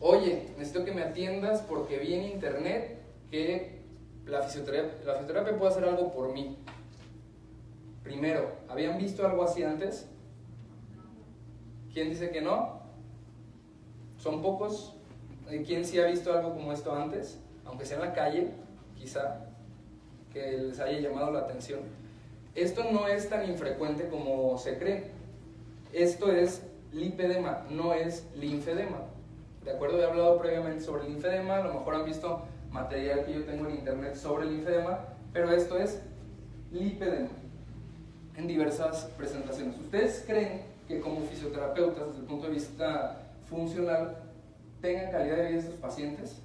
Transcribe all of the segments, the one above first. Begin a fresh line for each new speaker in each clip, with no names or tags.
oye, necesito que me atiendas porque vi en internet que la fisioterapia puede hacer algo por mí. Primero, ¿habían visto algo así antes? ¿Quién dice que no? ¿Son pocos? ¿Quién sí ha visto algo como esto antes? Aunque sea en la calle, quizá, que les haya llamado la atención. Esto no es tan infrecuente como se cree. Esto es lipedema, no es linfedema. ¿De acuerdo? He hablado previamente sobre el linfedema, a lo mejor han visto material que yo tengo en internet sobre el linfedema, pero esto es lipedema en diversas presentaciones. ¿Ustedes creen que como fisioterapeutas, desde el punto de vista funcional, tengan calidad de vida estos pacientes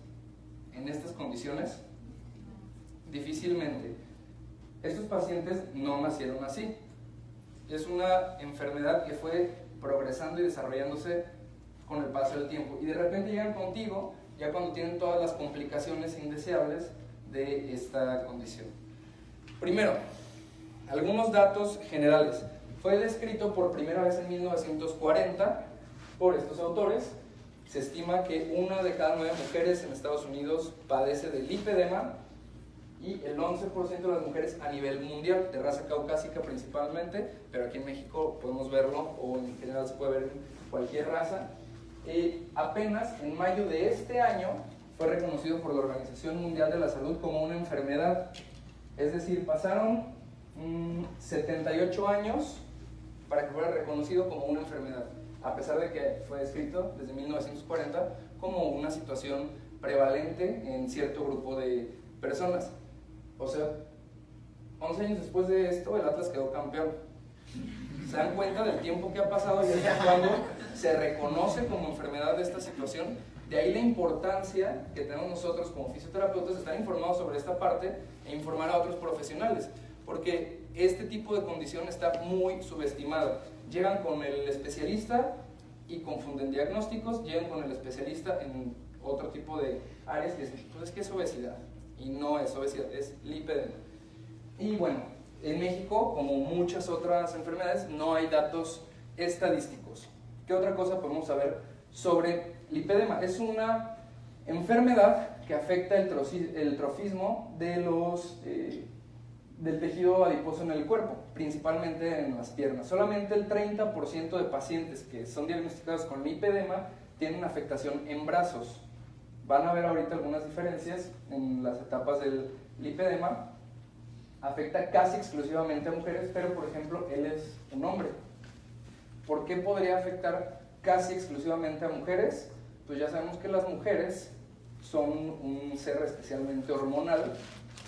en estas condiciones? Difícilmente. Estos pacientes no nacieron así. Es una enfermedad que fue progresando y desarrollándose con el paso del tiempo. Y de repente llegan contigo ya cuando tienen todas las complicaciones indeseables de esta condición. Primero, algunos datos generales. Fue descrito por primera vez en 1940 por estos autores. Se estima que 1 de cada 9 mujeres en Estados Unidos padece de lipedema y el 11% de las mujeres a nivel mundial, de raza caucásica principalmente, pero aquí en México podemos verlo, o en general se puede ver en cualquier raza. Apenas en mayo de este año fue reconocido por la Organización Mundial de la Salud como una enfermedad. Es decir, pasaron 78 años para que fuera reconocido como una enfermedad, a pesar de que fue descrito desde 1940 como una situación prevalente en cierto grupo de personas. O sea, 11 años después de esto, el Atlas quedó campeón. ¿Se dan cuenta del tiempo que ha pasado y desde cuando se reconoce como enfermedad de esta situación? De ahí la importancia que tenemos nosotros como fisioterapeutas de estar informados sobre esta parte e informar a otros profesionales, porque este tipo de condición está muy subestimada. Llegan con el especialista y confunden diagnósticos, llegan con el especialista en otro tipo de áreas y dicen, pues es que es obesidad, y no es obesidad, es lipedema. Y bueno, en México, como muchas otras enfermedades, no hay datos estadísticos. ¿Qué otra cosa podemos saber sobre lipedema? Es una enfermedad que afecta el trofismo de del tejido adiposo en el cuerpo, principalmente en las piernas. Solamente el 30% de pacientes que son diagnosticados con lipedema tienen afectación en brazos. Van a ver ahorita algunas diferencias en las etapas del lipedema. Afecta casi exclusivamente a mujeres, pero por ejemplo, él es un hombre. ¿Por qué podría afectar casi exclusivamente a mujeres? Pues ya sabemos que las mujeres son un ser especialmente hormonal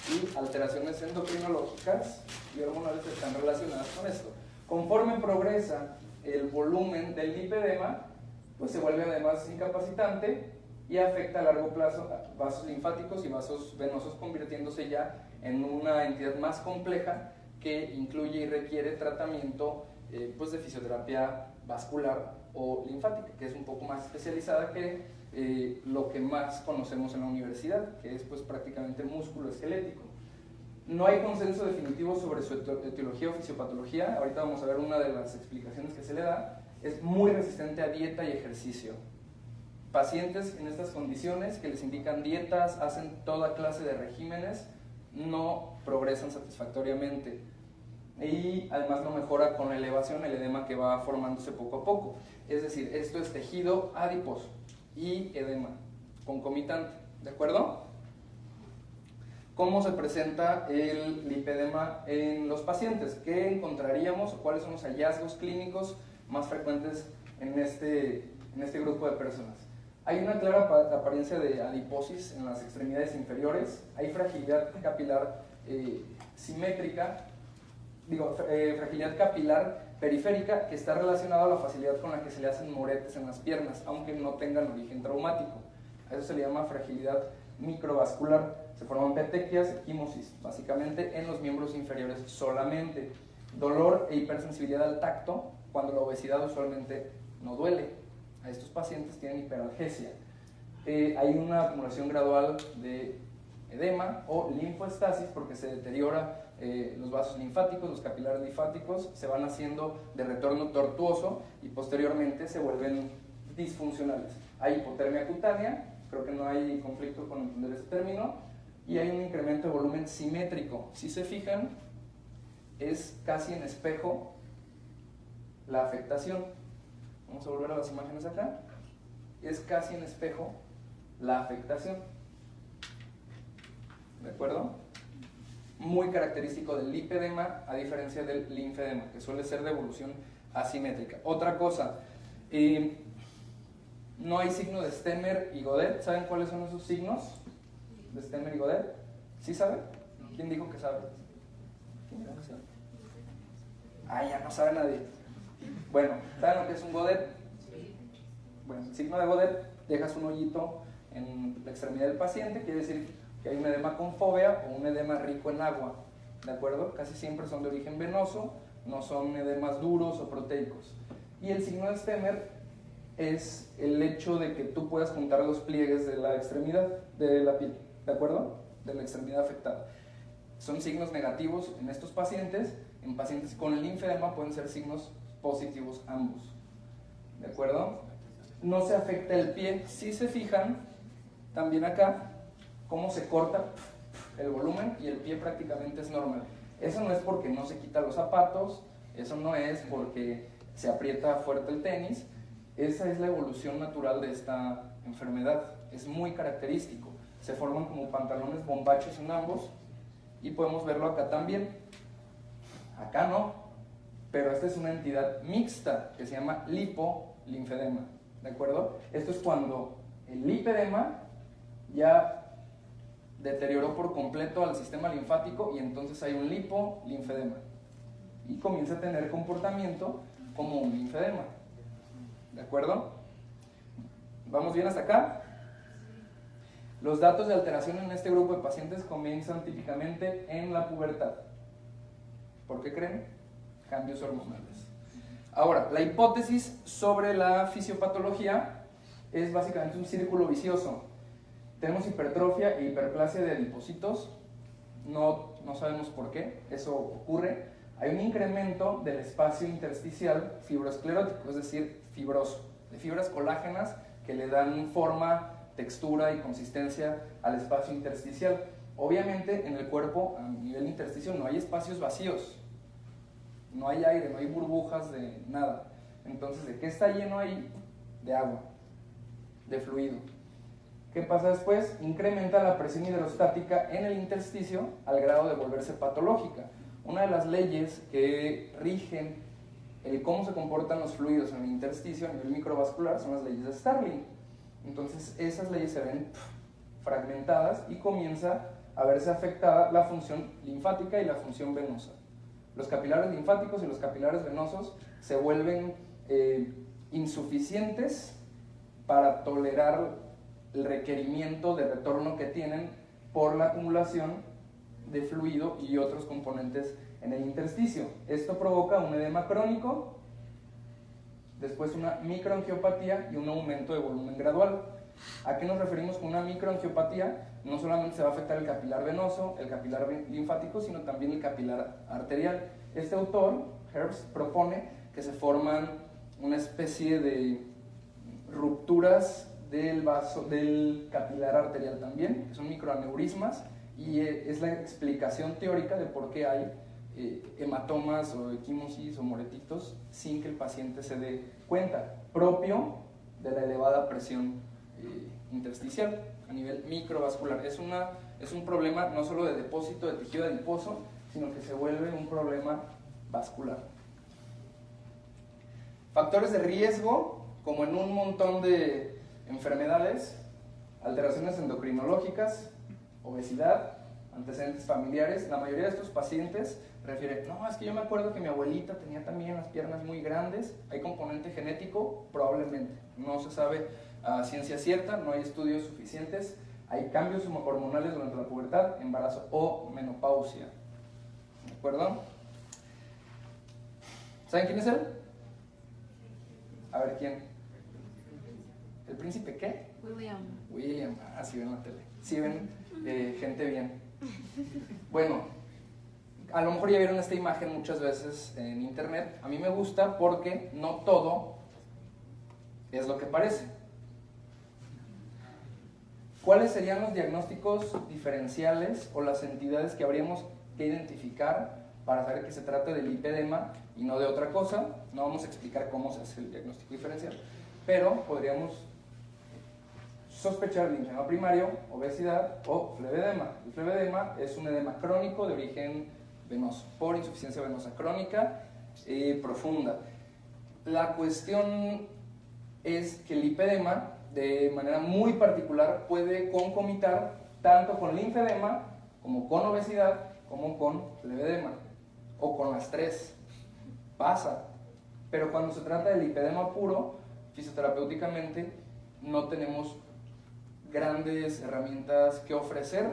y alteraciones endocrinológicas y hormonales están relacionadas con esto. Conforme progresa el volumen del lipedema, pues se vuelve además incapacitante y afecta a largo plazo a vasos linfáticos y vasos venosos, convirtiéndose ya en una entidad más compleja que incluye y requiere tratamiento pues de fisioterapia vascular o linfática, que es un poco más especializada que lo que más conocemos en la universidad, que es pues prácticamente músculo esquelético. No hay consenso definitivo sobre su etiología o fisiopatología. Ahorita vamos a ver una de las explicaciones que se le da. Es muy resistente a dieta y ejercicio. Pacientes en estas condiciones que les indican dietas, hacen toda clase de regímenes, no progresan satisfactoriamente. Y además no mejora con la elevación, el edema que va formándose poco a poco. Es decir, esto es tejido adiposo y edema concomitante, ¿de acuerdo? ¿Cómo se presenta el lipedema en los pacientes? ¿Qué encontraríamos o cuáles son los hallazgos clínicos más frecuentes en este grupo de personas? Hay una clara apariencia de adiposis en las extremidades inferiores, hay fragilidad capilar simétrica, fragilidad capilar periférica que está relacionada a la facilidad con la que se le hacen moretes en las piernas, aunque no tengan origen traumático. A eso se le llama fragilidad microvascular. Se forman petequias, equimosis, básicamente en los miembros inferiores solamente. Dolor e hipersensibilidad al tacto, cuando la obesidad usualmente no duele. A estos pacientes tienen hiperalgesia. Hay una acumulación gradual de edema o linfoestasis porque se deteriora los vasos linfáticos, los capilares linfáticos se van haciendo de retorno tortuoso y posteriormente se vuelven disfuncionales. hay hipotermia cutánea, creo que no hay conflicto con entender ese término, y hay un incremento de volumen simétrico. Si se fijan, es casi en espejo la afectación. Vamos a volver a las imágenes acá. Es casi en espejo la afectación. ¿De acuerdo? Muy característico del lipedema, a diferencia del linfedema, que suele ser de evolución asimétrica. Otra cosa, no hay signo de Stemmer y Godet. ¿Saben cuáles son esos signos de Stemmer y Godet? ¿Sí saben? ¿Quién dijo que sabe? ¿Quién dijo que sabe? Ah, ya no sabe nadie. Bueno, ¿saben lo que es un Godet? Bueno, el signo de Godet, dejas un hoyito en la extremidad del paciente, quiere decir que hay un edema con fovea o un edema rico en agua, ¿de acuerdo? Casi siempre son de origen venoso, no son edemas duros o proteicos. Y el signo de Stemmer es el hecho de que tú puedas juntar los pliegues de la extremidad de la piel, ¿de acuerdo? De la extremidad afectada. Son signos negativos en estos pacientes. En pacientes con el linfedema pueden ser signos positivos ambos, ¿de acuerdo? No se afecta el pie. Si se fijan, también acá, cómo se corta el volumen y el pie prácticamente es normal. Eso no es porque no se quita los zapatos, eso no es porque se aprieta fuerte el tenis, esa es la evolución natural de esta enfermedad, es muy característico. Se forman como pantalones bombachos en ambos y podemos verlo acá también. Acá no, pero esta es una entidad mixta que se llama lipolinfedema, ¿de acuerdo? Esto es cuando el lipedema ya deterioró por completo al sistema linfático y entonces hay un lipolinfedema y comienza a tener comportamiento como un linfedema, ¿de acuerdo? ¿Vamos bien hasta acá? Los datos de alteración en este grupo de pacientes comienzan típicamente en la pubertad. ¿Por qué creen? Cambios hormonales. Ahora, la hipótesis sobre la fisiopatología es básicamente un círculo vicioso. Tenemos hipertrofia e hiperplasia de adipocitos, no sabemos por qué, eso ocurre. Hay un incremento del espacio intersticial fibroesclerótico, es decir, fibroso, de fibras colágenas que le dan forma, textura y consistencia al espacio intersticial. Obviamente en el cuerpo, a nivel intersticio, no hay espacios vacíos, no hay aire, no hay burbujas de nada. Entonces, ¿de qué está lleno ahí? De agua, de fluido. ¿Qué pasa después? Incrementa la presión hidrostática en el intersticio al grado de volverse patológica. Una de las leyes que rigen el cómo se comportan los fluidos en el intersticio a nivel microvascular son las leyes de Starling. Entonces esas leyes se ven fragmentadas y comienza a verse afectada la función linfática y la función venosa. Los capilares linfáticos y los capilares venosos se vuelven insuficientes para tolerar el requerimiento de retorno que tienen por la acumulación de fluido y otros componentes en el intersticio. Esto provoca un edema crónico, después una microangiopatía y un aumento de volumen gradual. ¿A qué nos referimos con una microangiopatía? No solamente se va a afectar el capilar venoso, el capilar linfático, sino también el capilar arterial. Este autor, Herbst, propone que se forman una especie de rupturas del capilar arterial también, que son microaneurismas, y es la explicación teórica de por qué hay hematomas o equimosis o moretitos sin que el paciente se dé cuenta, propio de la elevada presión intersticial a nivel microvascular. Es un problema no solo de depósito de tejido adiposo, sino que se vuelve un problema vascular. Factores de riesgo, como en un montón de enfermedades, alteraciones endocrinológicas, obesidad, antecedentes familiares. La mayoría de estos pacientes refieren, no, es que yo me acuerdo que mi abuelita tenía también las piernas muy grandes. ¿Hay componente genético? Probablemente. No se sabe a ciencia cierta, no hay estudios suficientes. Hay cambios hormonales durante la pubertad, embarazo o menopausia. ¿De acuerdo? ¿Saben quién es él? A ver, ¿quién? ¿El príncipe qué? William, sí ven la tele. Sí ven gente bien. Bueno, a lo mejor ya vieron esta imagen muchas veces en internet. A mí me gusta porque no todo es lo que parece. ¿Cuáles serían los diagnósticos diferenciales o las entidades que habríamos que identificar para saber que se trata del lipedema y no de otra cosa? No vamos a explicar cómo se hace el diagnóstico diferencial, pero podríamos sospechar linfedema primario, obesidad o flevedema. El flevedema es un edema crónico de origen venoso, por insuficiencia venosa crónica profunda. La cuestión es que el lipedema, de manera muy particular, puede concomitar tanto con linfedema, como con obesidad, como con flevedema, o con las tres. Pasa. Pero cuando se trata de lipedema puro, fisioterapéuticamente, no tenemos grandes herramientas que ofrecer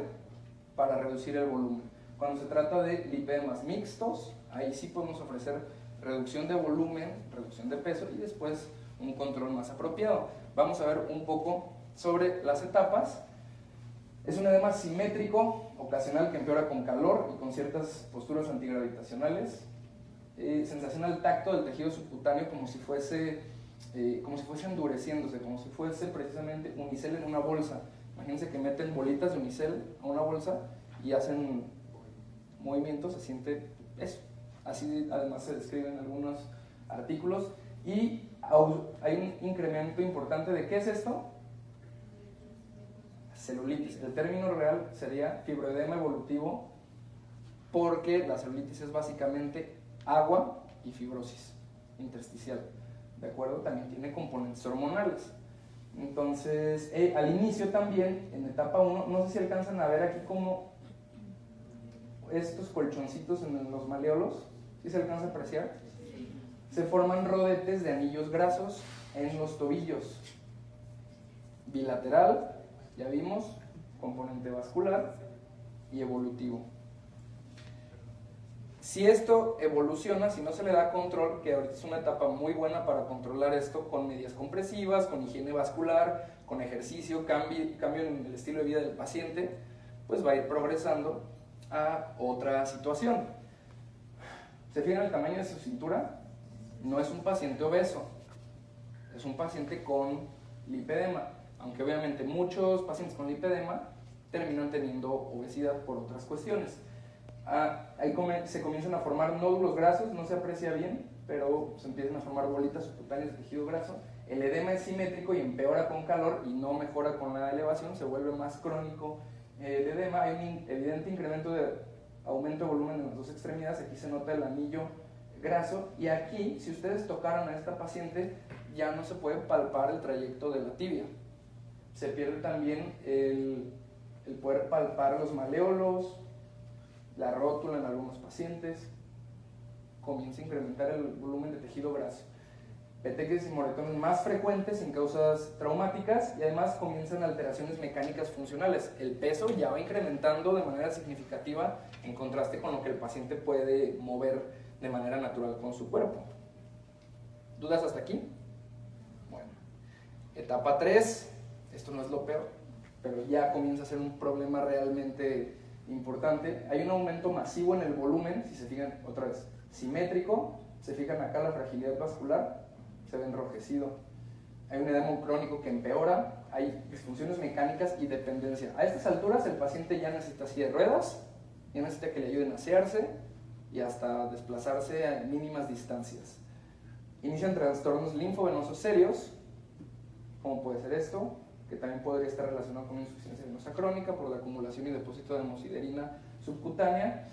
para reducir el volumen. Cuando se trata de lipedemas mixtos, ahí sí podemos ofrecer reducción de volumen, reducción de peso y después un control más apropiado. Vamos a ver un poco sobre las etapas. Es un edema simétrico, ocasional, que empeora con calor y con ciertas posturas antigravitacionales. Sensación al tacto del tejido subcutáneo como si fuese endureciéndose, como si fuese precisamente unicel en una bolsa. Imagínense que meten bolitas de unicel a una bolsa y hacen movimientos, se siente eso. Así además se describe en algunos artículos. Y hay un incremento importante de, ¿qué es esto? Celulitis. El término real sería fibroedema evolutivo, porque la celulitis es básicamente agua y fibrosis intersticial, ¿de acuerdo? También tiene componentes hormonales. Entonces, al inicio también, en etapa 1, no sé si alcanzan a ver aquí como estos colchoncitos en los maleolos, ¿sí se alcanza a apreciar? Se forman rodetes de anillos grasos en los tobillos. Bilateral, ya vimos, componente vascular y evolutivo. Si esto evoluciona, si no se le da control, que ahorita es una etapa muy buena para controlar esto, con medidas compresivas, con higiene vascular, con ejercicio, cambio en el estilo de vida del paciente, pues va a ir progresando a otra situación. ¿Se fijan el tamaño de su cintura? No es un paciente obeso, es un paciente con lipedema, aunque obviamente muchos pacientes con lipedema terminan teniendo obesidad por otras cuestiones. Ahí se comienzan a formar nódulos grasos, no se aprecia bien, pero se empiezan a formar bolitas subcutáneas de tejido graso. El edema es simétrico y empeora con calor y no mejora con la elevación, se vuelve más crónico el edema. Hay un evidente incremento de aumento de volumen en las dos extremidades, aquí se nota el anillo graso, y aquí, si ustedes tocaran a esta paciente, ya no se puede palpar el trayecto de la tibia. Se pierde también el poder palpar los maleolos, la rótula en algunos pacientes, comienza a incrementar el volumen de tejido graso. Petequias y moretones más frecuentes sin causas traumáticas, y además comienzan alteraciones mecánicas funcionales. El peso ya va incrementando de manera significativa en contraste con lo que el paciente puede mover de manera natural con su cuerpo. ¿Dudas hasta aquí? Bueno, etapa 3, esto no es lo peor, pero ya comienza a ser un problema realmente importante. Hay un aumento masivo en el volumen, si se fijan otra vez, simétrico, se fijan acá la fragilidad vascular, se ve enrojecido. Hay un edema crónico que empeora, hay disfunciones mecánicas y dependencia. A estas alturas el paciente ya necesita silla de ruedas, ya necesita que le ayuden a asearse y hasta desplazarse a mínimas distancias. Inician trastornos linfovenosos serios, como puede ser esto, que también podría estar relacionado con insuficiencia venosa crónica por la acumulación y depósito de hemosiderina subcutánea,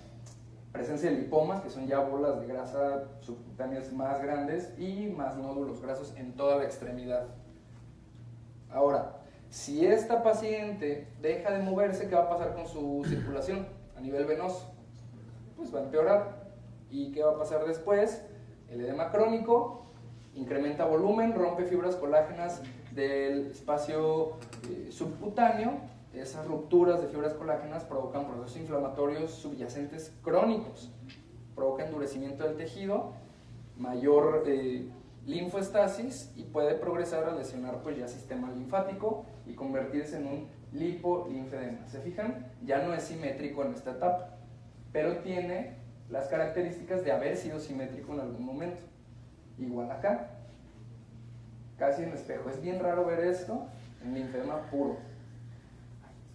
presencia de lipomas, que son ya bolas de grasa subcutáneas más grandes, y más nódulos grasos en toda la extremidad. Ahora, si esta paciente deja de moverse, ¿qué va a pasar con su circulación a nivel venoso? Pues va a empeorar. ¿Y qué va a pasar después? El edema crónico incrementa volumen, rompe fibras colágenas del espacio subcutáneo. Esas rupturas de fibras colágenas provocan procesos inflamatorios subyacentes crónicos, provoca endurecimiento del tejido, mayor linfoestasis, y puede progresar a lesionar pues ya sistema linfático y convertirse en un lipolinfedema. ¿Se fijan? Ya no es simétrico en esta etapa, pero tiene las características de haber sido simétrico en algún momento. Igual acá, casi en espejo. Es bien raro ver esto en linfedema puro.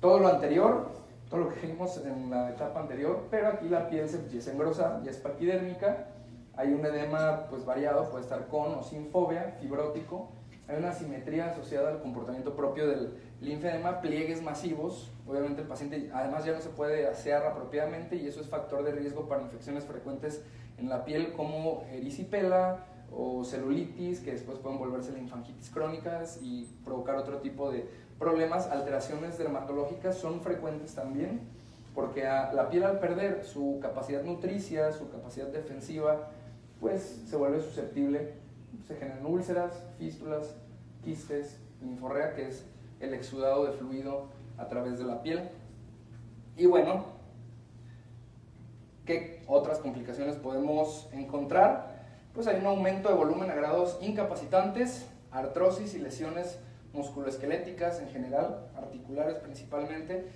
todo lo anterior, todo lo que vimos en la etapa anterior, pero aquí la piel se empieza a engrosar, ya es paquidérmica, hay un edema pues variado, puede estar con o sin fobia, fibrótico, hay una asimetría asociada al comportamiento propio del linfedema, pliegues masivos, obviamente el paciente además ya no se puede asear apropiadamente y eso es factor de riesgo para infecciones frecuentes en la piel como erisipela o celulitis, que después pueden volverse linfangitis crónicas y provocar otro tipo de problemas. Alteraciones dermatológicas son frecuentes también, porque la piel al perder su capacidad nutricia, su capacidad defensiva, pues se vuelve susceptible, se generan úlceras, fístulas, quistes, linforrea, que es el exudado de fluido a través de la piel. Y bueno, ¿qué otras complicaciones podemos encontrar? Pues hay un aumento de volumen a grados incapacitantes, artrosis y lesiones musculoesqueléticas en general, articulares principalmente,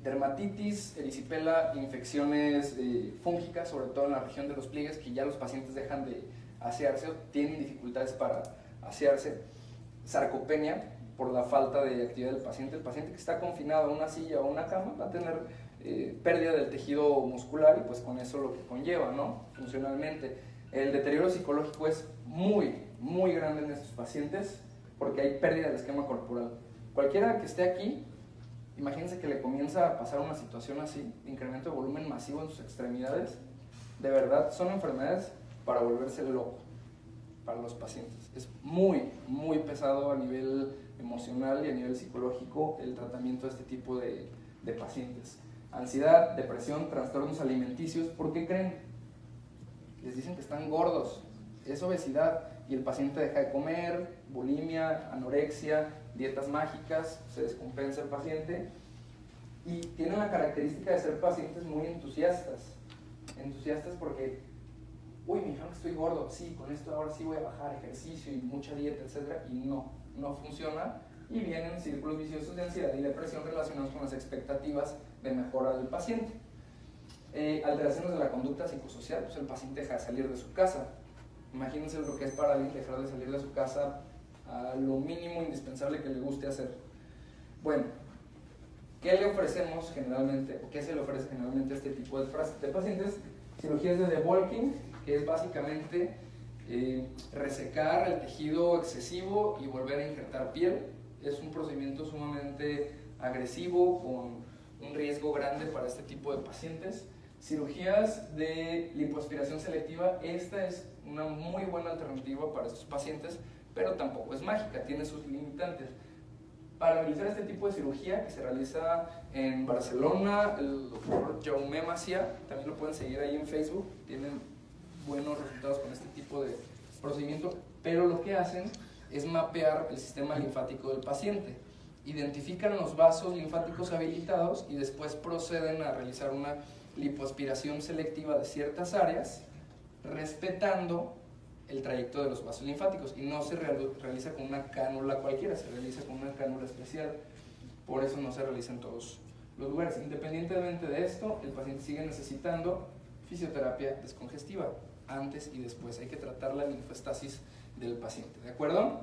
dermatitis, erisipela, infecciones fúngicas, sobre todo en la región de los pliegues, que ya los pacientes dejan de asearse o tienen dificultades para asearse, sarcopenia por la falta de actividad del paciente. El paciente que está confinado a una silla o a una cama va a tener pérdida del tejido muscular y pues con eso lo que conlleva, ¿no? Funcionalmente. El deterioro psicológico es muy grande en estos pacientes porque hay pérdida del esquema corporal. Cualquiera que esté aquí, imagínense que le comienza a pasar una situación así, de incremento de volumen masivo en sus extremidades. De verdad, son enfermedades para volverse loco para los pacientes. Es muy pesado a nivel emocional y a nivel psicológico el tratamiento de este tipo de pacientes. Ansiedad, depresión, trastornos alimenticios. ¿Por qué creen? Les dicen que están gordos, es obesidad y el paciente deja de comer, bulimia, anorexia, dietas mágicas, se descompensa el paciente y tienen la característica de ser pacientes muy entusiastas porque, uy, me dijeron que estoy gordo, sí, con esto ahora sí voy a bajar ejercicio y mucha dieta, etc. Y no funciona y vienen círculos viciosos de ansiedad y depresión relacionados con las expectativas de mejora del paciente. Alteraciones de la conducta psicosocial, pues el paciente deja de salir de su casa. Imagínense lo que es para alguien dejar de salir de su casa a lo mínimo indispensable que le guste hacer. Bueno, ¿qué le ofrecemos generalmente, o qué se le ofrece generalmente a este tipo de pacientes? Cirugías de debulking, que es básicamente resecar el tejido excesivo y volver a injertar piel. Es un procedimiento sumamente agresivo, con un riesgo grande para este tipo de pacientes. Cirugías de lipoaspiración selectiva, esta es una muy buena alternativa para estos pacientes, pero tampoco es mágica, tiene sus limitantes. Para realizar este tipo de cirugía, que se realiza en Barcelona, el doctor Jaume Macià, también lo pueden seguir ahí en Facebook, tienen buenos resultados con este tipo de procedimiento, pero lo que hacen es mapear el sistema linfático del paciente. Identifican los vasos linfáticos habilitados y después proceden a realizar una lipoaspiración selectiva de ciertas áreas, respetando el trayecto de los vasos linfáticos, y no se realiza con una cánula cualquiera, se realiza con una cánula especial. Por eso no se realiza en todos los lugares. Independientemente de esto, el paciente sigue necesitando fisioterapia descongestiva antes y después. Hay que tratar la linfoestasis del paciente, ¿de acuerdo?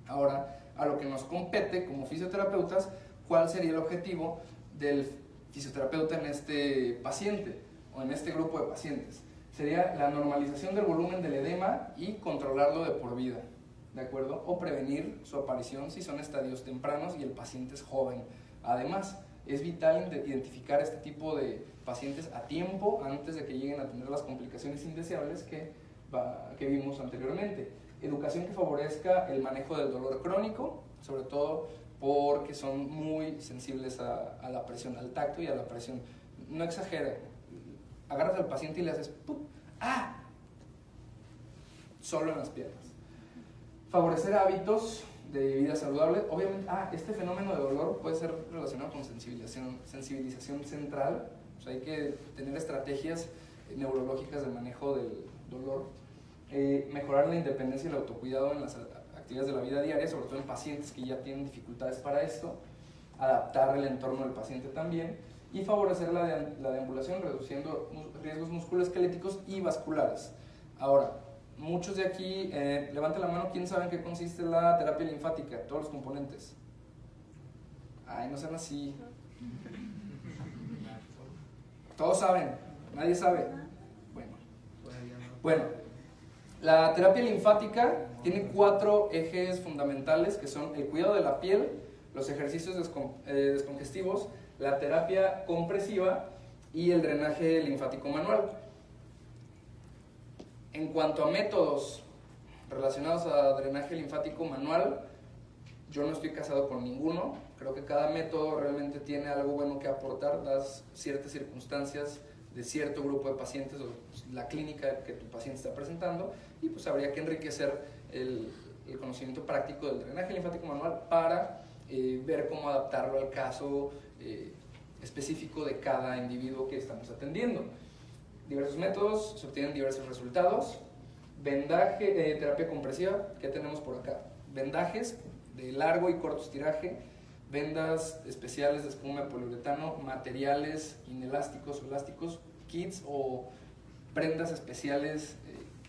Ahora, a lo que nos compete como fisioterapeutas, ¿cuál sería el objetivo del fisioterapeuta en este paciente o en este grupo de pacientes? Sería la normalización del volumen del edema y controlarlo de por vida, ¿de acuerdo? O prevenir su aparición si son estadios tempranos y el paciente es joven. Además, es vital identificar este tipo de pacientes a tiempo antes de que lleguen a tener las complicaciones indeseables que vimos anteriormente. Educación que favorezca el manejo del dolor crónico, sobre todo porque son muy sensibles a la presión, al tacto y a la presión. No exageren. Agarras al paciente y le haces ¡pum! ¡Ah! Solo en las piernas. Favorecer hábitos de vida saludable. Obviamente, este fenómeno de dolor puede ser relacionado con sensibilización central. O sea, hay que tener estrategias neurológicas de manejo del dolor. Mejorar la independencia y el autocuidado en las actividades de la vida diaria, sobre todo en pacientes que ya tienen dificultades para esto. Adaptar el entorno del paciente también. Y favorecer la deambulación, reduciendo riesgos musculoesqueléticos y vasculares. Ahora, muchos de aquí, levanten la mano, ¿quién sabe en qué consiste la terapia linfática? Todos los componentes. Ay, no sean así. Todos saben, nadie sabe. Bueno, la terapia linfática tiene 4 ejes fundamentales que son el cuidado de la piel, los ejercicios descongestivos, la terapia compresiva y el drenaje linfático manual. En cuanto a métodos relacionados a drenaje linfático manual, yo no estoy casado con ninguno. Creo que cada método realmente tiene algo bueno que aportar, dadas ciertas circunstancias de cierto grupo de pacientes o la clínica que tu paciente está presentando, y pues habría que enriquecer el conocimiento práctico del drenaje linfático manual para ver cómo adaptarlo al caso específico de cada individuo que estamos atendiendo. Diversos métodos, se obtienen diversos resultados. Vendaje, terapia compresiva, ¿qué tenemos por acá? Vendajes de largo y corto estiraje, vendas especiales de espuma de poliuretano, materiales inelásticos o elásticos, kits o prendas especiales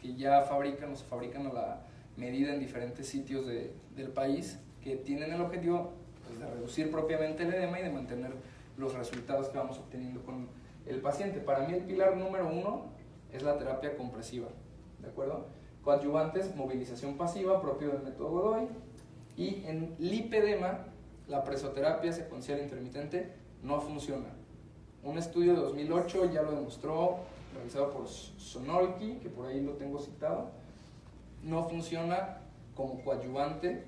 que ya fabrican o se fabrican a la medida en diferentes sitios del país, que tienen el objetivo pues, de reducir propiamente el edema y de mantener los resultados que vamos obteniendo con el paciente. Para mí el pilar número 1 es la terapia compresiva, ¿de acuerdo? Coadyuvantes, movilización pasiva propio del método Godoy, y en lipedema la presoterapia secuencial intermitente no funciona. Un estudio de 2008 ya lo demostró, realizado por Sonolki, que por ahí lo tengo citado, no funciona como coadyuvante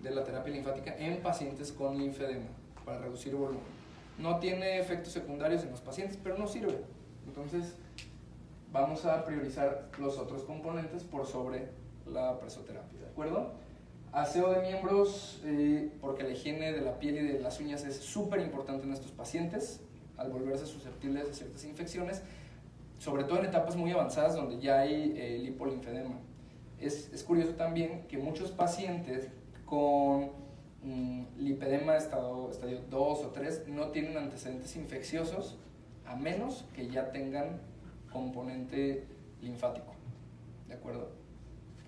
de la terapia linfática en pacientes con linfedema para reducir volumen. No tiene efectos secundarios en los pacientes, pero no sirve. Entonces, vamos a priorizar los otros componentes por sobre la presoterapia, ¿de acuerdo? Aseo de miembros, porque la higiene de la piel y de las uñas es súper importante en estos pacientes, al volverse susceptibles a ciertas infecciones, sobre todo en etapas muy avanzadas donde ya hay lipolinfedema. Es curioso también que muchos pacientes con lipedema estadio 2 o 3 no tienen antecedentes infecciosos, a menos que ya tengan componente linfático, ¿de acuerdo?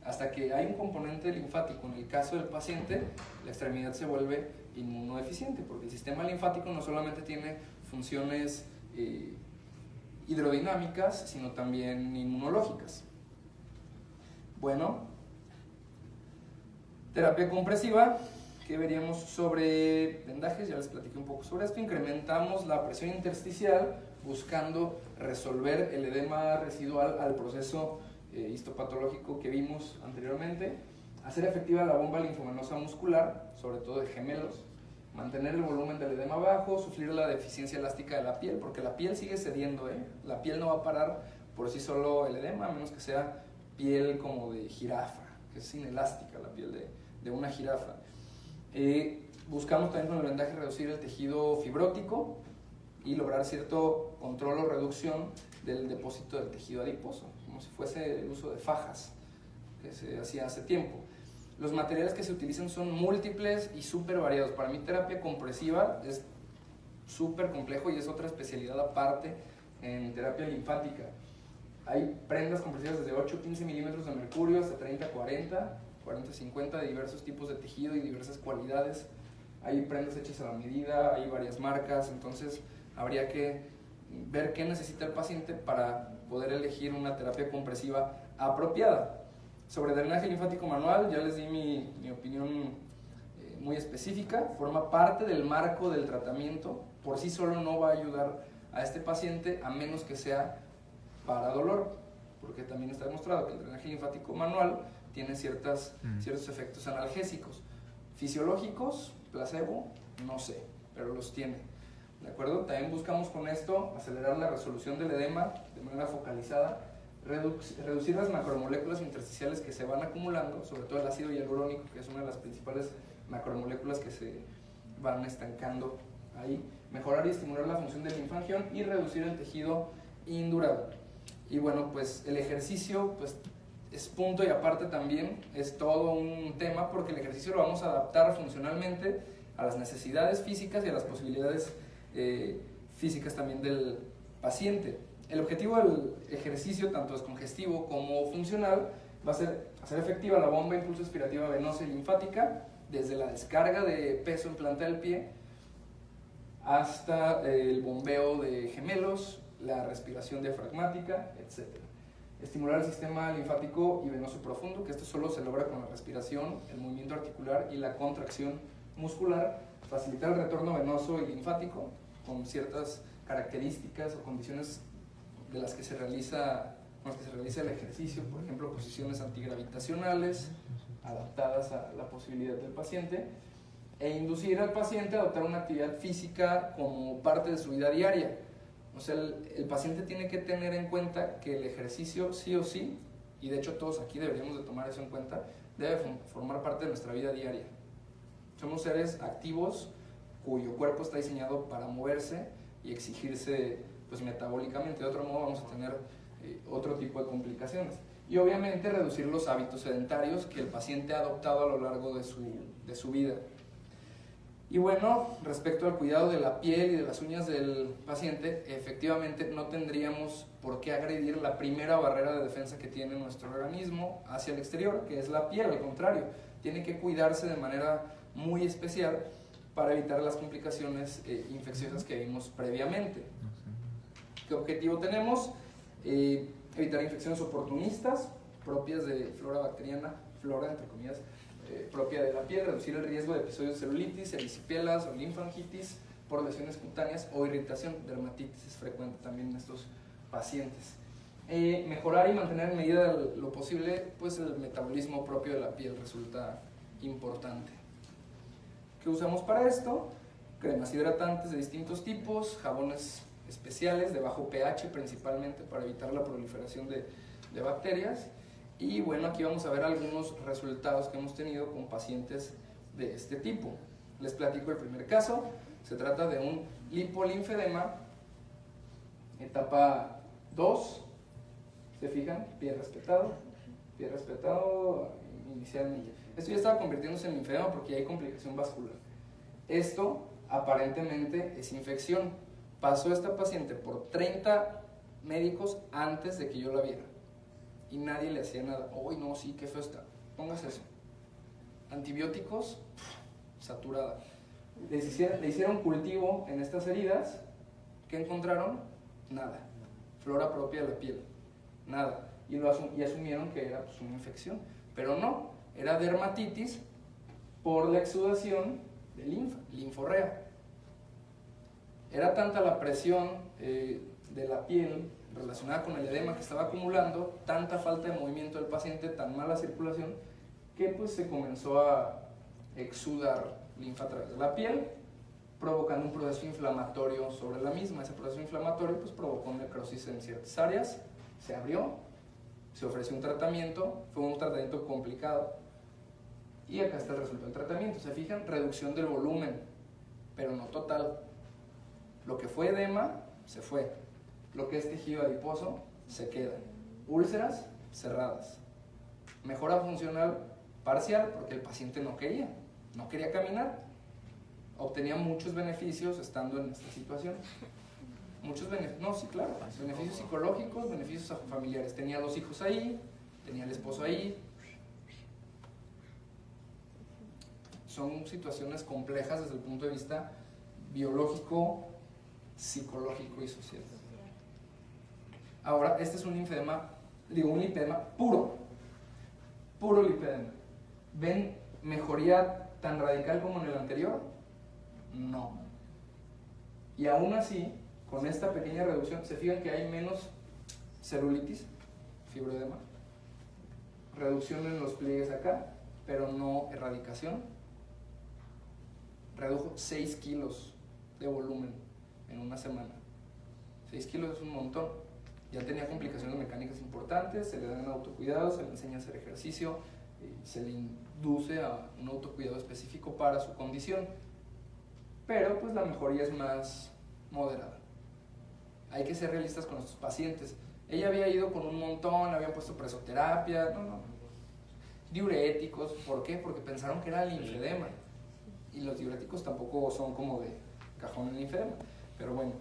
Hasta que hay un componente linfático en el caso del paciente, la extremidad se vuelve inmunodeficiente, porque el sistema linfático no solamente tiene funciones hidrodinámicas, sino también inmunológicas. Bueno, terapia compresiva, que veríamos sobre vendajes, ya les platiqué un poco sobre esto. Incrementamos la presión intersticial buscando resolver el edema residual al proceso histopatológico que vimos anteriormente, hacer efectiva la bomba linfomenosa muscular, sobre todo de gemelos, mantener el volumen del edema bajo, sufrir la deficiencia elástica de la piel, porque la piel sigue cediendo, la piel no va a parar por sí solo el edema, a menos que sea piel como de jirafa, que es inelástica la piel de una jirafa. Buscamos también con el vendaje reducir el tejido fibrótico y lograr cierto control o reducción del depósito del tejido adiposo, como si fuese el uso de fajas que se hacía hace tiempo. Los materiales que se utilizan son múltiples y súper variados. Para mí terapia compresiva es súper complejo y es otra especialidad aparte en terapia linfática. Hay prendas compresivas desde 8-15 milímetros de mercurio hasta 30-40, 40-50 de diversos tipos de tejido y diversas cualidades. Hay prendas hechas a la medida, hay varias marcas, entonces habría que ver qué necesita el paciente para poder elegir una terapia compresiva apropiada. Sobre drenaje linfático manual, ya les di mi opinión muy específica, forma parte del marco del tratamiento, por sí solo no va a ayudar a este paciente a menos que sea para dolor, porque también está demostrado que el drenaje linfático manual tiene ciertos efectos analgésicos. Fisiológicos, placebo, no sé, pero los tiene, ¿de acuerdo? También buscamos con esto acelerar la resolución del edema de manera focalizada, reducir las macromoléculas intersticiales que se van acumulando, sobre todo el ácido hialurónico, que es una de las principales macromoléculas que se van estancando ahí, mejorar y estimular la función del linfangión y reducir el tejido indurado. Y bueno, pues el ejercicio pues, es punto y aparte también, es todo un tema, porque el ejercicio lo vamos a adaptar funcionalmente a las necesidades físicas y a las posibilidades físicas también del paciente. El objetivo del ejercicio, tanto descongestivo como funcional, va a ser hacer efectiva la bomba impulso aspirativa venosa y linfática desde la descarga de peso en planta del pie hasta el bombeo de gemelos, la respiración diafragmática, etc. Estimular el sistema linfático y venoso profundo, que esto solo se logra con la respiración, el movimiento articular y la contracción muscular. Facilitar el retorno venoso y linfático con ciertas características o condiciones de las que se realiza, con las que se realiza el ejercicio, por ejemplo, posiciones antigravitacionales adaptadas a la posibilidad del paciente, e inducir al paciente a adoptar una actividad física como parte de su vida diaria. O sea, el paciente tiene que tener en cuenta que el ejercicio sí o sí, y de hecho todos aquí deberíamos de tomar eso en cuenta, debe formar parte de nuestra vida diaria. Somos seres activos cuyo cuerpo está diseñado para moverse y exigirse pues, metabólicamente. De otro modo vamos a tener otro tipo de complicaciones. Y obviamente reducir los hábitos sedentarios que el paciente ha adoptado a lo largo de su vida. Y bueno, respecto al cuidado de la piel y de las uñas del paciente, efectivamente no tendríamos por qué agredir la primera barrera de defensa que tiene nuestro organismo hacia el exterior, que es la piel. Al contrario, tiene que cuidarse de manera muy especial para evitar las complicaciones infecciosas que vimos previamente. ¿Qué objetivo tenemos? Evitar infecciones oportunistas propias de flora bacteriana, flora entre comillas, propia de la piel, reducir el riesgo de episodios de celulitis, erisipielas o linfangitis por lesiones cutáneas o irritación, dermatitis es frecuente también en estos pacientes. Mejorar y mantener en medida de lo posible pues el metabolismo propio de la piel resulta importante. ¿Qué usamos para esto? Cremas hidratantes de distintos tipos, jabones especiales de bajo pH principalmente para evitar la proliferación de bacterias. Y bueno, aquí vamos a ver algunos resultados que hemos tenido con pacientes de este tipo. Les platico el primer caso. Se trata de un lipolinfedema, etapa 2. ¿Se fijan? Pie respetado, inicialmente. Esto ya estaba convirtiéndose en linfedema porque ya hay complicación vascular. Esto aparentemente es infección. Pasó esta paciente por 30 médicos antes de que yo la viera. Y nadie le hacía nada. Uy, no, sí, qué feo está. Póngase eso. Antibióticos, saturada. Le hicieron cultivo en estas heridas. ¿Qué encontraron? Nada. Flora propia de la piel. Nada. Y asumieron que era pues, una infección. Pero no, era dermatitis por la exudación de linfa, linforrea. Era tanta la presión de la piel relacionada con el edema que estaba acumulando, tanta falta de movimiento del paciente, tan mala circulación, que pues se comenzó a exudar linfa a través de la piel, provocando un proceso inflamatorio sobre la misma. Ese proceso inflamatorio pues provocó necrosis en ciertas áreas, se abrió, se ofreció un tratamiento, fue un tratamiento complicado, y acá está el resultado del tratamiento. Se fijan, reducción del volumen, pero no total. Lo que fue edema, se fue. Lo que es tejido adiposo, se queda. Úlceras, cerradas. Mejora funcional parcial, porque el paciente no quería caminar. Obtenía muchos beneficios estando en esta situación. Muchos beneficios, no, sí, claro, beneficios psicológicos, beneficios familiares. Tenía los hijos ahí, tenía el esposo ahí. Son situaciones complejas desde el punto de vista biológico, psicológico y social. Ahora, este es un lipedema puro lipedema. ¿Ven mejoría tan radical como en el anterior? No. Y aún así, con esta pequeña reducción, se fijan que hay menos celulitis, fibroedema, reducción en los pliegues acá, pero no erradicación. Redujo 6 kilos de volumen en una semana. 6 kilos es un montón. Ya tenía complicaciones mecánicas importantes, se le dan autocuidado, se le enseña a hacer ejercicio, se le induce a un autocuidado específico para su condición. Pero pues la mejoría es más moderada. Hay que ser realistas con nuestros pacientes. Ella había ido con un montón, habían puesto presoterapia, diuréticos. ¿Por qué? Porque pensaron que era linfedema. Y los diuréticos tampoco son como de cajón en linfedema. Pero bueno,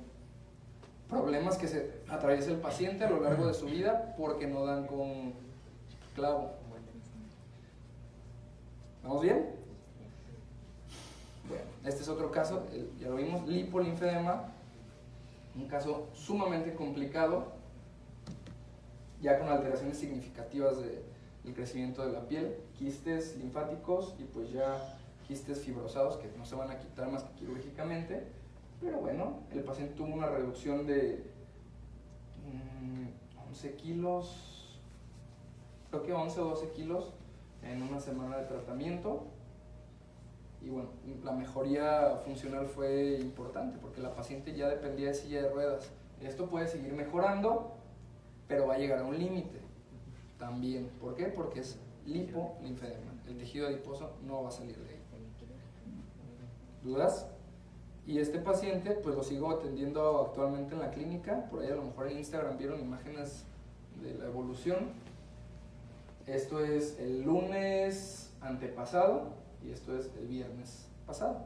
problemas que se atraviesa el paciente a lo largo de su vida porque no dan con clavo. ¿Vamos bien? Bueno, este es otro caso, ya lo vimos, lipolinfedema, un caso sumamente complicado, ya con alteraciones significativas del crecimiento de la piel, quistes linfáticos y pues ya quistes fibrosados que no se van a quitar más que quirúrgicamente, pero bueno, el paciente tuvo una reducción de 11 kilos, creo que 11 o 12 kilos en una semana de tratamiento. Y bueno, la mejoría funcional fue importante porque la paciente ya dependía de silla de ruedas. Esto puede seguir mejorando, pero va a llegar a un límite también. ¿Por qué? Porque es lipolinfedema. El tejido adiposo no va a salir de ahí. ¿Dudas? Y este paciente pues lo sigo atendiendo actualmente en la clínica. Por ahí a lo mejor en Instagram vieron imágenes de la evolución. Esto es el lunes antepasado. Y esto es el viernes pasado,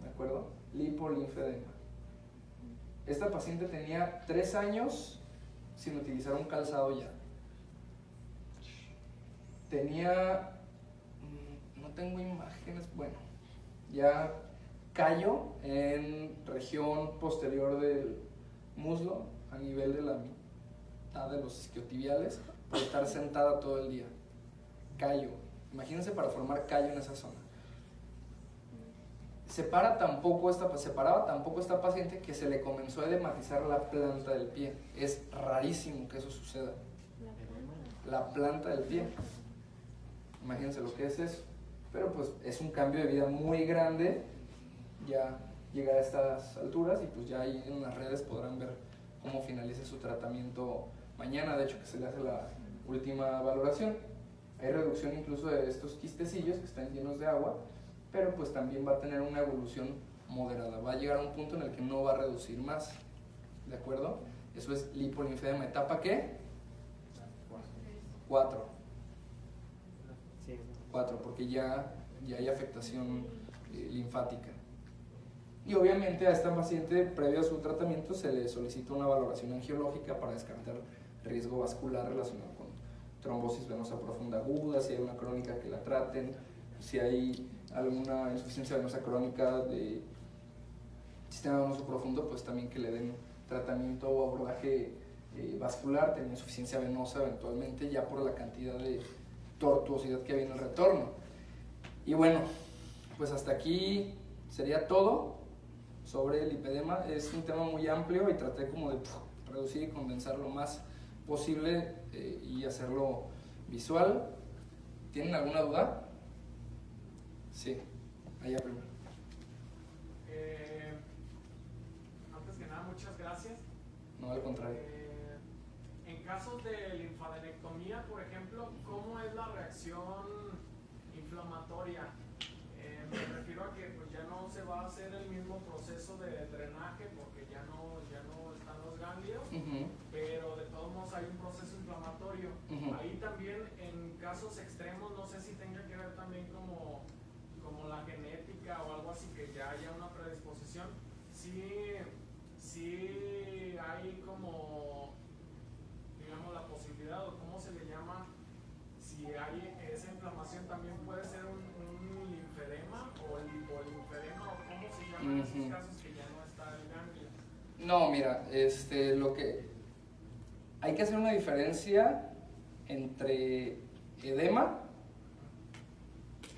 ¿de acuerdo? Lipolinfedema. Esta paciente tenía 3 años sin utilizar un calzado ya. Tenía, no tengo imágenes, bueno, ya callo en región posterior del muslo, a nivel de la mitad de los isquiotibiales, por estar sentada todo el día. Callo. Imagínense para formar callo en esa zona. Separaba tan poco esta paciente que se le comenzó a edematizar la planta del pie. Es rarísimo que eso suceda. La planta del pie. Imagínense lo que es eso. Pero pues es un cambio de vida muy grande ya llegar a estas alturas y pues ya ahí en las redes podrán ver cómo finaliza su tratamiento mañana. De hecho que se le hace la última valoración. Hay reducción incluso de estos quistecillos que están llenos de agua, pero pues también va a tener una evolución moderada. Va a llegar a un punto en el que no va a reducir más, ¿de acuerdo? Eso es lipolinfedema. ¿Etapa qué? 4. 4, porque ya hay afectación linfática. Y obviamente a esta paciente, previo a su tratamiento, se le solicita una valoración angiológica para descartar riesgo vascular relacionado con trombosis venosa profunda aguda, si hay una crónica que la traten, si hay alguna insuficiencia venosa crónica de sistema venoso profundo, pues también que le den tratamiento o abordaje vascular, tener insuficiencia venosa eventualmente, ya por la cantidad de tortuosidad que había en el retorno. Y bueno, pues hasta aquí sería todo sobre el lipedema. Es un tema muy amplio y traté como de reducir y condensar lo más posible y hacerlo visual. ¿Tienen alguna duda? Sí, allá primero.
Antes que nada, muchas gracias.
No, al contrario.
En casos de linfadenectomía, por ejemplo, ¿cómo es la reacción inflamatoria? Me refiero a que pues, ya no se va a hacer el mismo proceso de drenaje porque ya no están los ganglios, pero de todos modos hay un proceso inflamatorio. Ahí también en casos extremos, no sé si tenga que ver también como la genética o algo así, que ya haya una predisposición, sí hay como, digamos, la posibilidad o cómo se le llama, si hay esa inflamación también puede ser un linfedema o lipolinfedema o cómo se llaman esos casos que ya no está el ganglio.
No, mira, lo que hay que hacer una diferencia entre edema,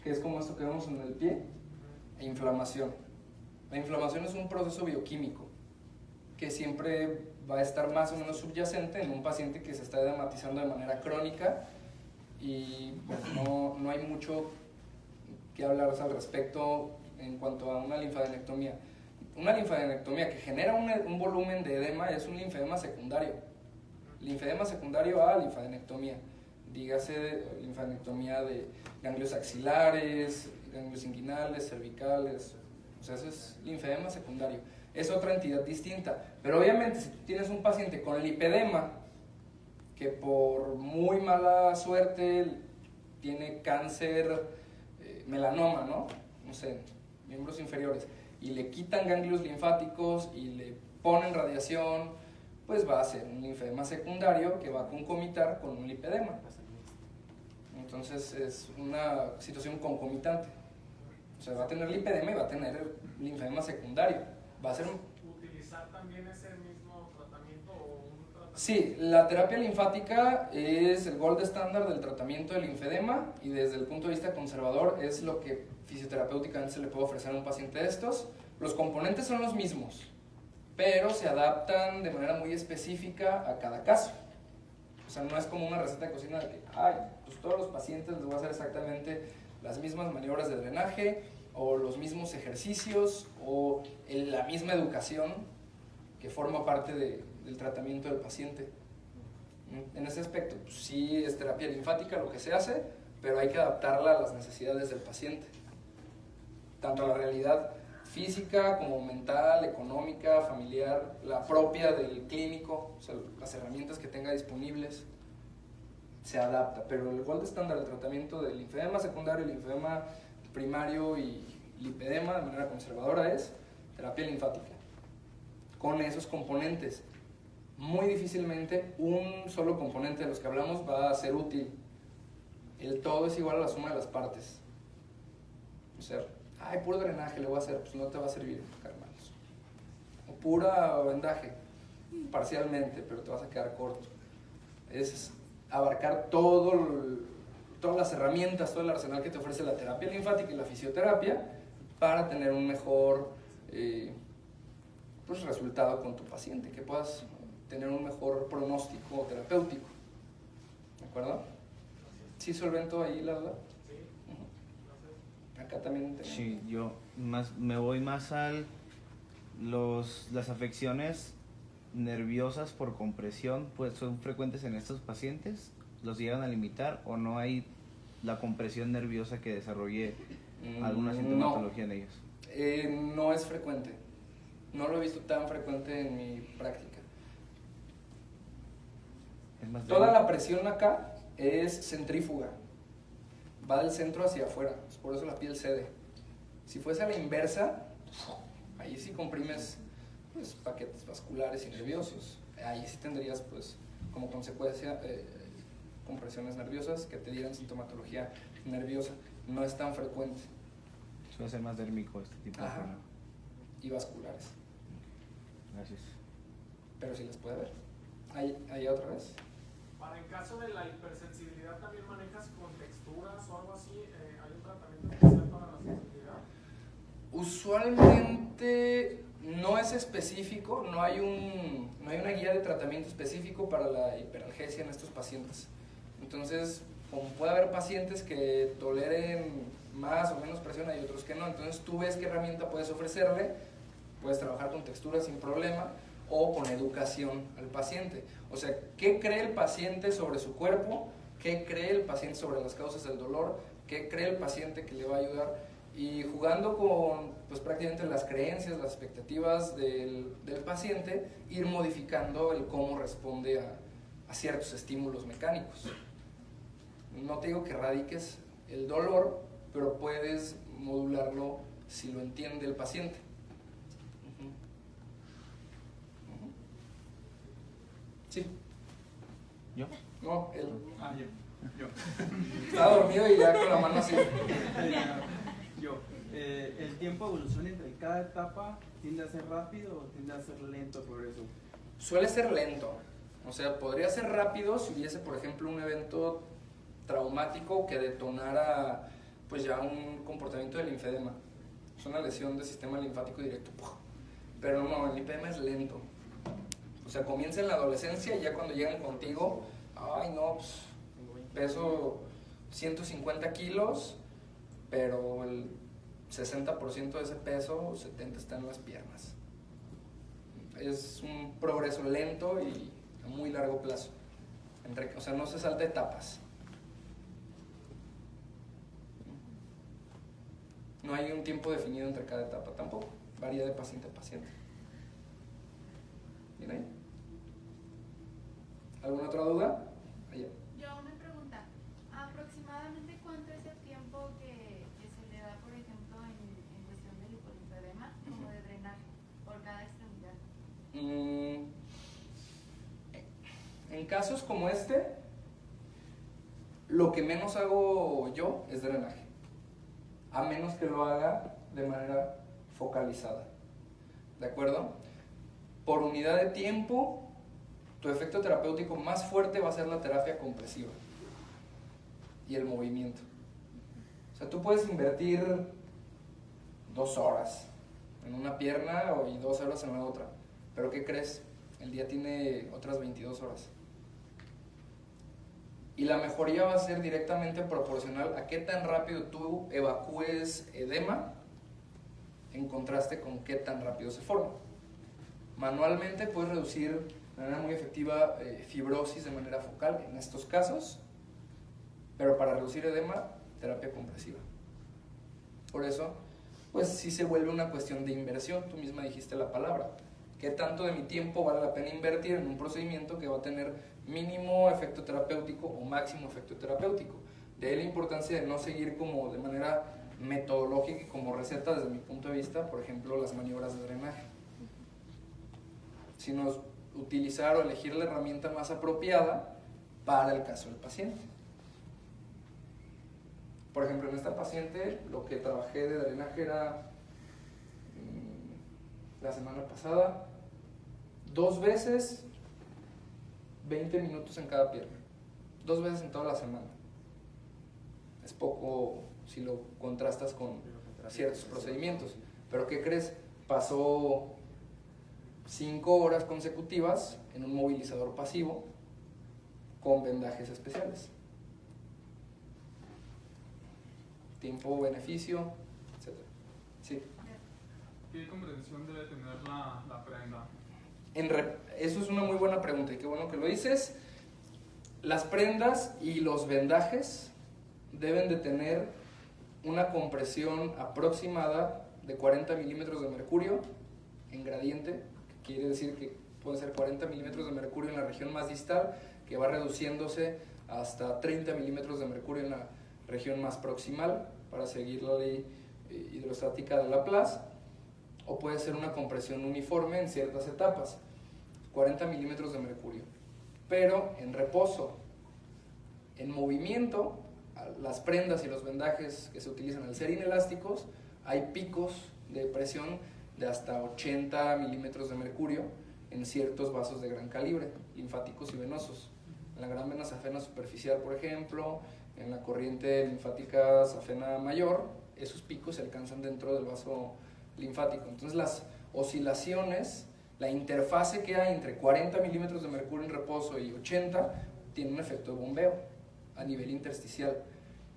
que es como esto que vemos en el pie, e inflamación. La inflamación es un proceso bioquímico que siempre va a estar más o menos subyacente en un paciente que se está edematizando de manera crónica y bueno, no hay mucho que hablar al respecto en cuanto a una linfadenectomía. Una linfadenectomía que genera un volumen de edema es un linfedema secundario. Linfedema secundario a linfadenectomía. Dígase linfadenectomía de ganglios axilares, ganglios inguinales, cervicales. O sea, eso es linfedema secundario. Es otra entidad distinta. Pero obviamente si tú tienes un paciente con lipedema que por muy mala suerte tiene cáncer, melanoma, ¿no? No sé, miembros inferiores, y le quitan ganglios linfáticos y le ponen radiación, pues va a ser un linfedema secundario que va a concomitar con un lipedema. Entonces es una situación concomitante. O sea, va a tener lipedema y va a tener linfedema secundario. Va a ser...
¿Utilizar también ese mismo tratamiento o un tratamiento?
Sí, la terapia linfática es el gold estándar del tratamiento del linfedema y desde el punto de vista conservador es lo que fisioterapéuticamente se le puede ofrecer a un paciente de estos. Los componentes son los mismos, pero se adaptan de manera muy específica a cada caso. O sea, no es como una receta de cocina de que, ay, pues todos los pacientes les voy a hacer exactamente las mismas maniobras de drenaje o los mismos ejercicios o la misma educación que forma parte del tratamiento del paciente. En ese aspecto, pues sí es terapia linfática lo que se hace, pero hay que adaptarla a las necesidades del paciente, tanto a la realidad física como mental, económica, familiar, la propia del clínico, o sea, las herramientas que tenga disponibles, se adapta. Pero el gold estándar del tratamiento del linfedema secundario, linfedema primario y lipedema de manera conservadora es terapia linfática, con esos componentes. Muy difícilmente un solo componente de los que hablamos va a ser útil. El todo es igual a la suma de las partes. O sea, ay, puro drenaje le voy a hacer, pues no te va a servir, hermanos. O pura vendaje, parcialmente, pero te vas a quedar corto. Es abarcar todas las herramientas, todo el arsenal que te ofrece la terapia linfática y la fisioterapia para tener un mejor pues, resultado con tu paciente, que puedas tener un mejor pronóstico terapéutico. ¿De acuerdo? ¿Sí solvento ahí la duda? Acá también tenemos.
Sí, yo me voy más al las afecciones nerviosas por compresión, pues son frecuentes en estos pacientes, los llegan a limitar o no hay la compresión nerviosa que desarrolle alguna sintomatología en ellos.
No es frecuente, no lo he visto tan frecuente en mi práctica.
Es más
Toda la presión acá es centrífuga, va del centro hacia afuera, por eso la piel cede. Si fuese a la inversa, ahí sí comprimes pues, paquetes vasculares y nerviosos. Ahí sí tendrías pues, como consecuencia compresiones nerviosas que te dieran sintomatología nerviosa. No es tan frecuente.
Suele ser más dérmico este tipo de problema.
Y vasculares.
Gracias.
Pero sí las puede ver. Ahí otra vez.
Para en caso de la hipersensibilidad, ¿también manejas con texturas o algo así? ¿Hay un tratamiento especial para la sensibilidad?
Usualmente no es específico, no hay una guía de tratamiento específico para la hiperalgesia en estos pacientes. Entonces, como puede haber pacientes que toleren más o menos presión, hay otros que no. Entonces tú ves qué herramienta puedes ofrecerle, puedes trabajar con texturas sin problema o con educación al paciente. O sea, ¿qué cree el paciente sobre su cuerpo? ¿Qué cree el paciente sobre las causas del dolor? ¿Qué cree el paciente que le va a ayudar? Y jugando con pues, prácticamente las creencias, las expectativas del paciente, ir modificando el cómo responde a ciertos estímulos mecánicos. No te digo que erradiques el dolor, pero puedes modularlo si lo entiende el paciente. Sí.
¿Yo?
No, él.
Yo.
Estaba dormido y ya con la mano así.
Yo. ¿El tiempo de evolución entre cada etapa tiende a ser rápido o tiende a ser lento el progreso?
Suele ser lento. O sea, podría ser rápido si hubiese, por ejemplo, un evento traumático que detonara pues ya un comportamiento de linfedema. Es una lesión del sistema linfático directo. Pero no, el linfedema es lento. O sea, comienza en la adolescencia y ya cuando llegan contigo, ay no, pues, peso 150 kilos, pero el 60% de ese peso, 70 está en las piernas. Es un progreso lento y a muy largo plazo. O sea, no se salta etapas. No hay un tiempo definido entre cada etapa tampoco. Varía de paciente a paciente. ¿Bien ahí? ¿Alguna otra duda? Allá.
Yo una pregunta. ¿Aproximadamente cuánto es el tiempo que se le da, por ejemplo, en cuestión del hipolinfedema, como de drenaje, por cada extremidad?
En casos como este, lo que menos hago yo es drenaje. a menos que lo haga de manera focalizada. ¿De acuerdo? Por unidad de tiempo, tu efecto terapéutico más fuerte va a ser la terapia compresiva y el movimiento. O sea, tú puedes invertir 2 horas en una pierna y 2 horas en la otra, pero ¿qué crees? El día tiene otras 22 horas. Y la mejoría va a ser directamente proporcional a qué tan rápido tú evacúes edema en contraste con qué tan rápido se forma. Manualmente puedes reducir de manera muy efectiva fibrosis de manera focal en estos casos, pero para reducir edema, terapia compresiva. Por eso, pues sí se vuelve una cuestión de inversión. Tú misma dijiste la palabra. ¿Qué tanto de mi tiempo vale la pena invertir en un procedimiento que va a tener mínimo efecto terapéutico o máximo efecto terapéutico? De ahí la importancia de no seguir como de manera metodológica y como receta desde mi punto de vista, por ejemplo, las maniobras de drenaje, sino utilizar o elegir la herramienta más apropiada para el caso del paciente. Por ejemplo, en esta paciente lo que trabajé de drenaje era la semana pasada 2 veces 20 minutos en cada pierna, 2 veces en toda la semana. Es poco si lo contrastas con ciertos procedimientos, pero ¿qué crees? Pasó 5 horas consecutivas en un movilizador pasivo con vendajes especiales. Tiempo, beneficio, etc. Sí.
¿Qué comprensión debe tener la prenda?
Eso es una muy buena pregunta y qué bueno que lo dices. Las prendas y los vendajes deben de tener una compresión aproximada de 40 milímetros de mercurio en gradiente, que quiere decir que puede ser 40 milímetros de mercurio en la región más distal, que va reduciéndose hasta 30 milímetros de mercurio en la región más proximal, para seguir la ley hidrostática de Laplace, o puede ser una compresión uniforme en ciertas etapas, 40 milímetros de mercurio, pero en reposo. En movimiento, las prendas y los vendajes que se utilizan al ser inelásticos, hay picos de presión de hasta 80 milímetros de mercurio en ciertos vasos de gran calibre, linfáticos y venosos. En la gran vena safena superficial, por ejemplo, en la corriente linfática safena mayor, esos picos se alcanzan dentro del vaso linfático. Entonces las oscilaciones, la interfase que hay entre 40 milímetros de mercurio en reposo y 80 tiene un efecto de bombeo a nivel intersticial,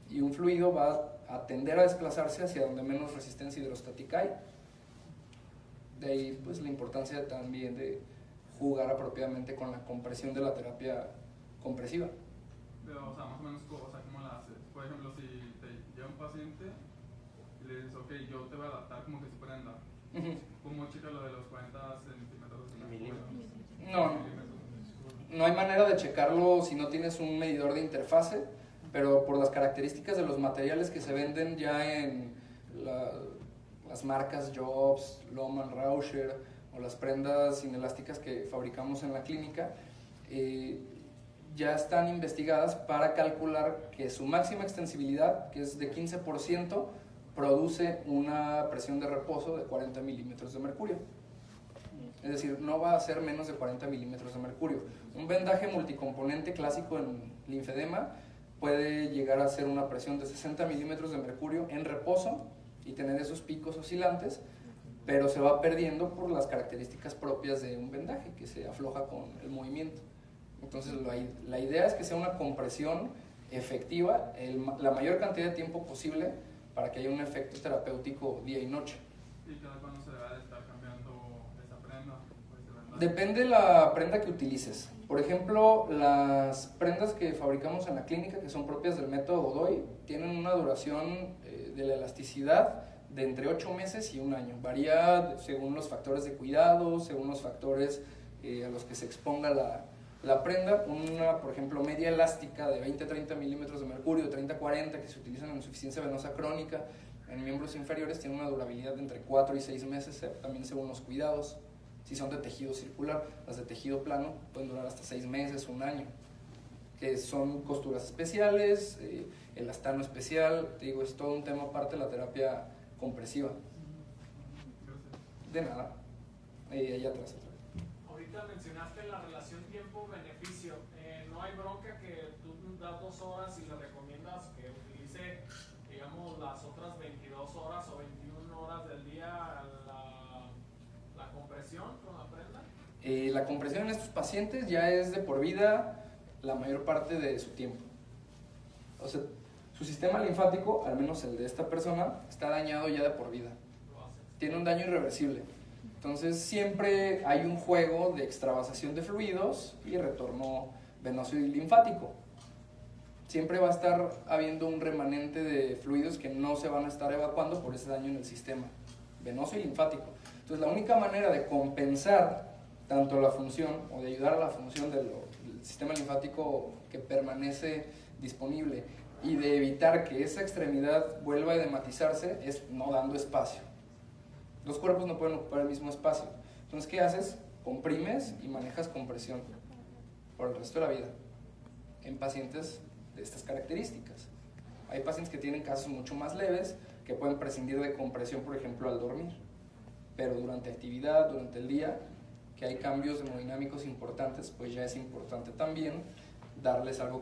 y un fluido va a tender a desplazarse hacia donde menos resistencia hidrostática hay. De ahí pues la importancia también de jugar apropiadamente con la compresión de la terapia compresiva.
Pero, o sea, más o menos, o sea, ¿cómo la haces? Por ejemplo, si te llega un paciente y le dices, ok, yo te voy a adaptar como que su prenda, ¿cómo checa lo de los 40 centímetros de mercurio?
No hay manera de checarlo si no tienes un medidor de interfase, pero por las características de los materiales que se venden ya en las marcas Jobs, Lohmann, Rauscher, o las prendas inelásticas que fabricamos en la clínica, ya están investigadas para calcular que su máxima extensibilidad, que es de 15%, produce una presión de reposo de 40 milímetros de mercurio. Es decir, no va a ser menos de 40 milímetros de mercurio. Un vendaje multicomponente clásico en linfedema puede llegar a ser una presión de 60 milímetros de mercurio en reposo y tener esos picos oscilantes, pero se va perdiendo por las características propias de un vendaje, que se afloja con el movimiento. Entonces la idea es que sea una compresión efectiva la mayor cantidad de tiempo posible para que haya un efecto terapéutico día y noche.
¿Y cada cuándo se debe de estar cambiando esa prenda?
Depende de la prenda que utilices. Por ejemplo, las prendas que fabricamos en la clínica, que son propias del método Godoy, tienen una duración de la elasticidad de entre 8 meses y 1 año. Varía según los factores de cuidado, según los factores a los que se exponga la prenda. Una, por ejemplo, media elástica de 20-30 milímetros de mercurio, 30-40, que se utilizan en insuficiencia venosa crónica en miembros inferiores, tiene una durabilidad de entre 4 y 6 meses, también según los cuidados. Si son de tejido circular, las de tejido plano pueden durar hasta 6 meses, 1 año. que son costuras especiales, elastano especial, te digo, es todo un tema aparte de la terapia compresiva.
Gracias.
De nada, allá atrás.
Ahorita mencionaste la relación tiempo-beneficio. No hay bronca que tú das 2 horas y le recomiendas que utilice, digamos, las otras 22 horas o 21 horas del día la compresión con la prenda.
La compresión en estos pacientes ya es de por vida la mayor parte de su tiempo. O sea, su sistema linfático, al menos el de esta persona, está dañado ya de por vida.
Lo haces.
Tiene un daño irreversible. Entonces siempre hay un juego de extravasación de fluidos y retorno venoso y linfático. Siempre va a estar habiendo un remanente de fluidos que no se van a estar evacuando por ese daño en el sistema venoso y linfático. Entonces la única manera de compensar tanto la función o de ayudar a la función del sistema linfático que permanece disponible y de evitar que esa extremidad vuelva a edematizarse es no dando espacio. Los cuerpos no pueden ocupar el mismo espacio. Entonces, ¿qué haces? Comprimes y manejas compresión por el resto de la vida en pacientes de estas características. Hay pacientes que tienen casos mucho más leves que pueden prescindir de compresión, por ejemplo, al dormir. Pero durante actividad, durante el día, que hay cambios hemodinámicos importantes, pues ya es importante también darles algo